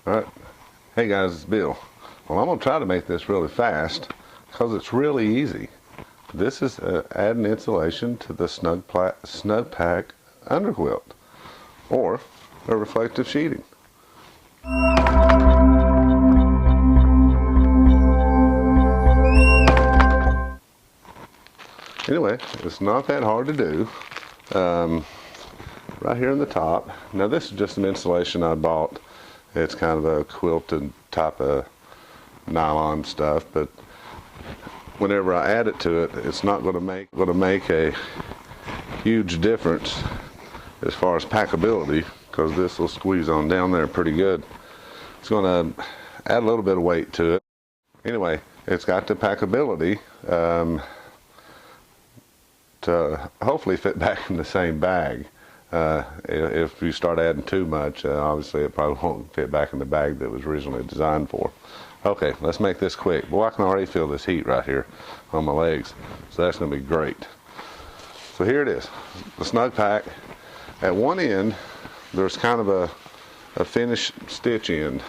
Alright, hey guys, it's Bill. Well, I'm going to try to make this really fast because it's really easy. This is adding insulation to the Snug Pak underquilt or a reflective sheeting. Anyway, it's not that hard to do. Right here in the top. Now this is just some insulation I bought. It's kind of a quilted type of nylon stuff, but whenever I add it to it, it's not going to make a huge difference as far as packability, because this will squeeze on down there pretty good. It's going to add a little bit of weight to it. Anyway, it's got the packability to hopefully fit back in the same bag. If you start adding too much, obviously it probably won't fit back in the bag that it was originally designed for. Okay, let's make this quick. Boy, I can already feel this heat right here on my legs, so that's going to be great. So here it is, the Snug Pak. At one end, there's kind of a finished stitch end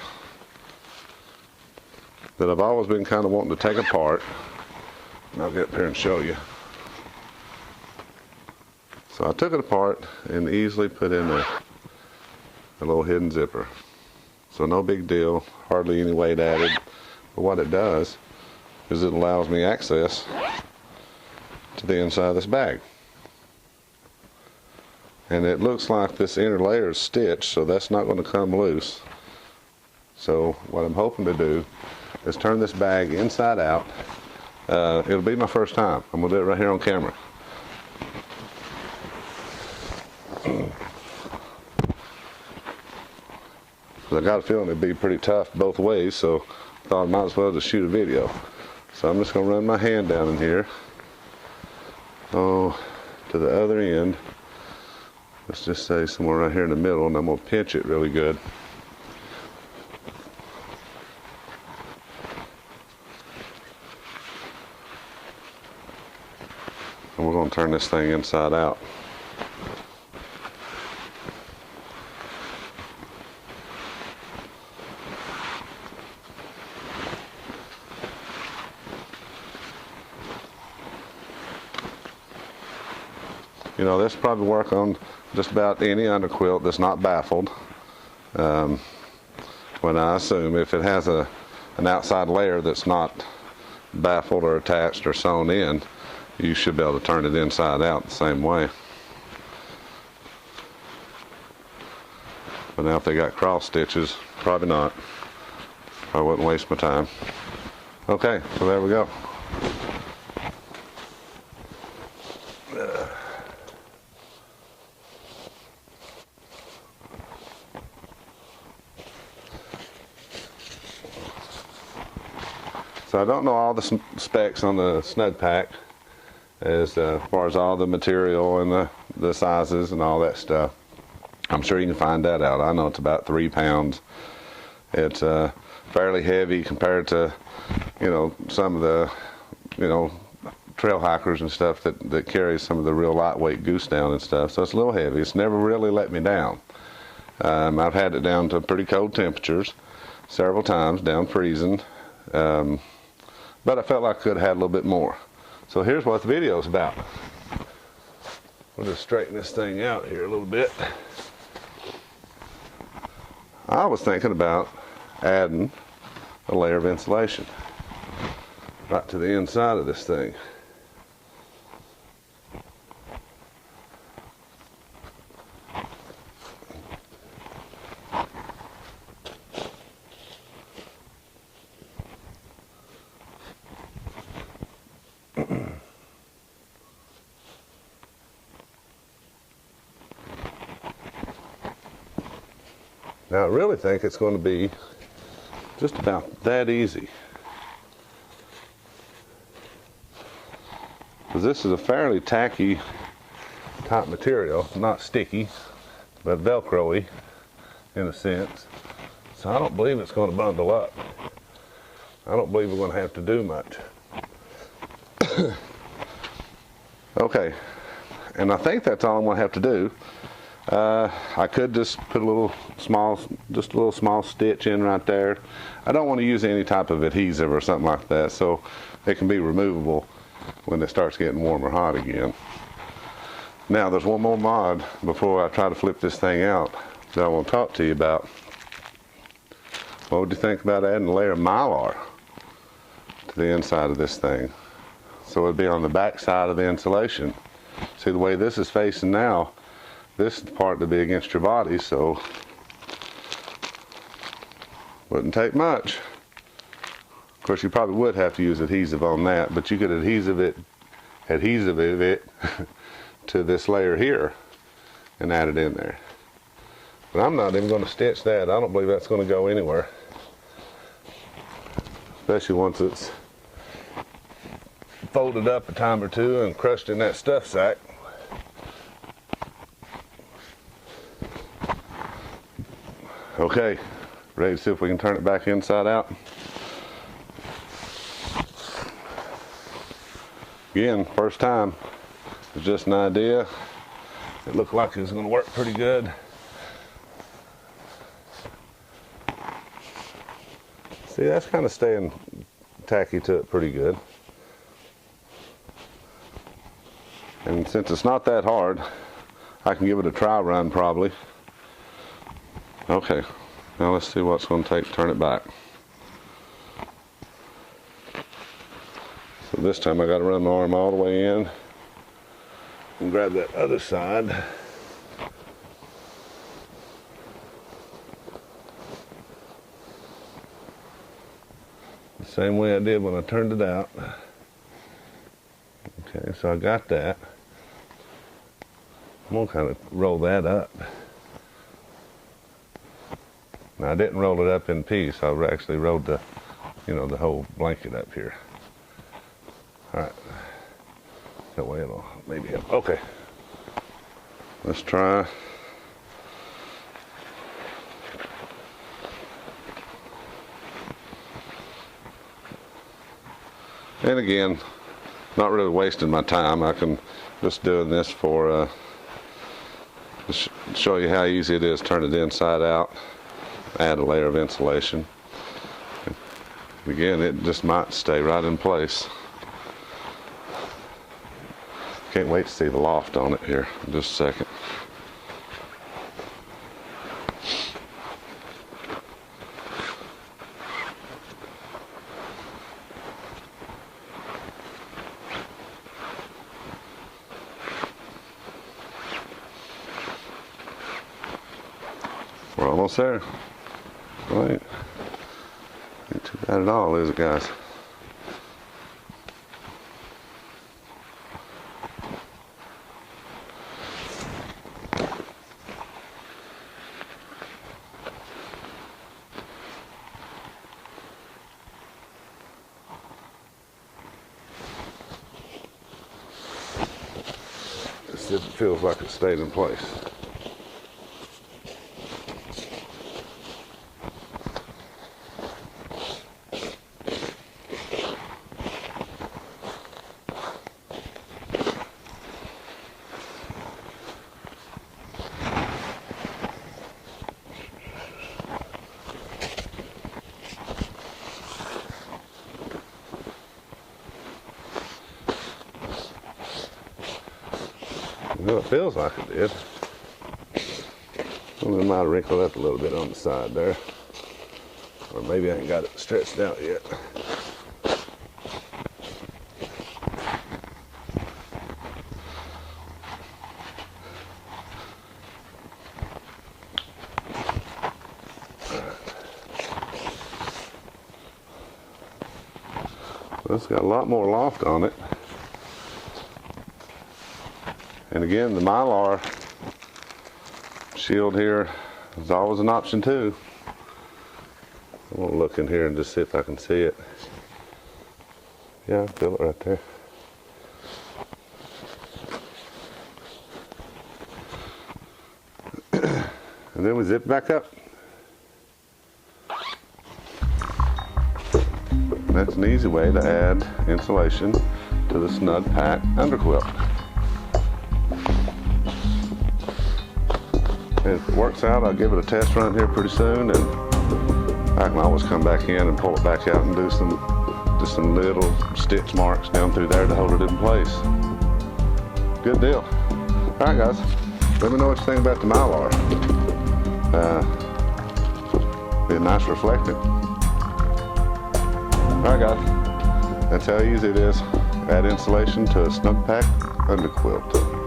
that I've always been kind of wanting to take apart. And I'll get up here and show you. So I took it apart and easily put in a little hidden zipper. So no big deal, hardly any weight added. But what it does is it allows me access to the inside of this bag. And it looks like this inner layer is stitched, so that's not going to come loose. So what I'm hoping to do is turn this bag inside out. It'll be my first time. I'm going to do it right here on camera. I got a feeling it'd be pretty tough both ways, so I thought I might as well just shoot a video. So I'm just going to run my hand down in here, to the other end. Let's just say somewhere right here in the middle, and I'm going to pinch it really good. And we're going to turn this thing inside out. You know, this will probably work on just about any underquilt that's not baffled. When I assume if it has an outside layer that's not baffled or attached or sewn in, you should be able to turn it inside out the same way. But now if they got cross stitches, probably not. I wouldn't waste my time. Okay, so there we go. So I don't know all the specs on the Snug Pak as far as all the material and the sizes and all that stuff. I'm sure you can find that out. I know it's about 3 pounds. It's fairly heavy compared to, you know, some of the, you know, trail hikers and stuff that carry some of the real lightweight goose down and stuff. So it's a little heavy. It's never really let me down. I've had it down to pretty cold temperatures several times, down freezing. But I felt like I could have had a little bit more. So here's what the video is about. We'll just straighten this thing out here a little bit. I was thinking about adding a layer of insulation right to the inside of this thing. Now I really think it's going to be just about that easy. Because this is a fairly tacky type material, not sticky, but Velcro-y in a sense. So I don't believe it's going to bundle up. I don't believe we're going to have to do much. Okay, and I think that's all I'm going to have to do. I could just put a little small stitch in right there. I don't want to use any type of adhesive or something like that, so it can be removable when it starts getting warm or hot again. Now there's one more mod before I try to flip this thing out that I want to talk to you about. What would you think about adding a layer of Mylar to the inside of this thing? So it'd be on the back side of the insulation. See the way this is facing now, this is the part to be against your body, so wouldn't take much. Of course, you probably would have to use adhesive on that, but you could adhesive it to this layer here and add it in there. But I'm not even going to stitch that. I don't believe that's going to go anywhere, especially once it's folded up a time or two and crushed in that stuff sack. Okay, ready to see if we can turn it back inside out. Again, first time. It's just an idea. It looked like it was going to work pretty good. See, that's kind of staying tacky to it pretty good. And since it's not that hard, I can give it a try run probably. Okay, now let's see what it's going to take to turn it back. So this time I got to run my arm all the way in and grab that other side. The same way I did when I turned it out. Okay, so I got that. I'm going to kind of roll that up. Now I didn't roll it up in piece. I actually rolled the, the whole blanket up here. All right. That way it'll maybe help. Okay. Let's try. And again, not really wasting my time. I can just doing this for show you how easy it is. Turn it inside out. Add a layer of insulation. Again, it just might stay right in place. Can't wait to see the loft on it here in just a second. We're almost there. Right. Ain't too bad at all, is it, guys? It feels like it stayed in place. Well, it feels like it did. Well, it might have wrinkled up a little bit on the side there. Or maybe I ain't got it stretched out yet. Well, it's got a lot more loft on it. And again, the Mylar shield here is always an option too. I'm gonna look in here and just see if I can see it. Yeah, I feel it right there. And then we zip it back up. And that's an easy way to add insulation to the Snug Pak underquilt. if it works out, I'll give it a test run here pretty soon, and I can always come back in and pull it back out and do just some little stitch marks down through there to hold it in place. Good deal. All right, guys, let me know what you think about the Mylar. Be a nice reflective. All right, guys, that's how easy it is. Add insulation to a Snug Pak under quilt.